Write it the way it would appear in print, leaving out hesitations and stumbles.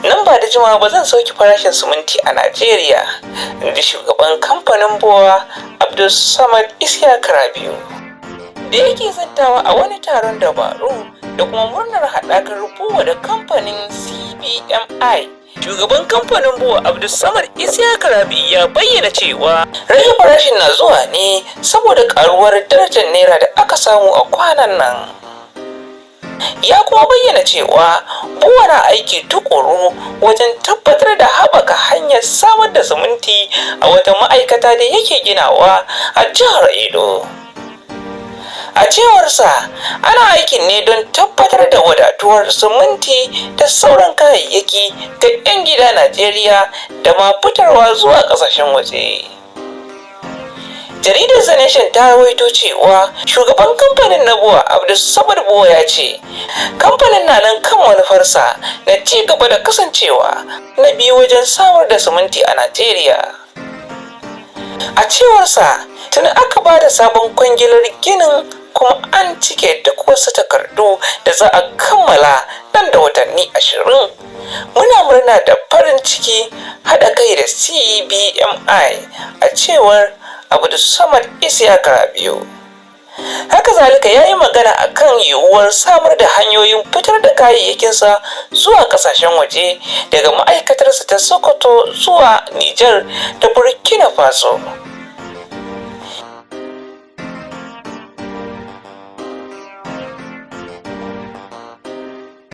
nan ba da jimawa ba zan sauki farashin siminti a Najeriya, inji shugaban kamfanin BUA Abdulsamad Isiyaka Rabiu da yake zantawa a wani taron dabaru da kuma murnar haɗakar BUA da kamfanin CBMI. Shugaban kamfanin BUA Abdulsamad Isiyaka Rabiu ya bayyana cewa rage farashin na zuwa ne saboda karuwar darajar naira da aka samu a kwanan nan. Ya kuma bayyana cewa BUA na aiki tukuru wajen tabbatar da haɓaka hanyar samar da siminti a wata ma'aikata da yake ginawa a jihar Edo. A cewarsa, ana aikin ne don tabbatar da wadatuwar siminti da sauran kayayyaki ga 'yan gida Najeriya da ma fitarwa zuwa ƙasashen waje. Jaridar The Nation ta rawaito cewa shugaban kamfanin na BUA Abdulsamad BUA ya ce kamfanin na nan kan manufarsa na ci gaba da kasancewa na biyu wajen samar da siminti a Najeriya. A cewarsa, tuni aka ba da sabon kwangilar ginin kuma an cike duk wasu takardu da za a kammala nan da watanni 20. Muna murna da farin ciki haɗa kai da CBMI, a cewar Abdulsamad Isiyaka Rabiu. Haka zalika ya yi magana akan yiwuwar samar da hanyoyin fitar da kayayyakinsa zuwa ƙasashen waje daga ma'aikatarsa ta Sokoto zuwa Nijar da Burkina Faso.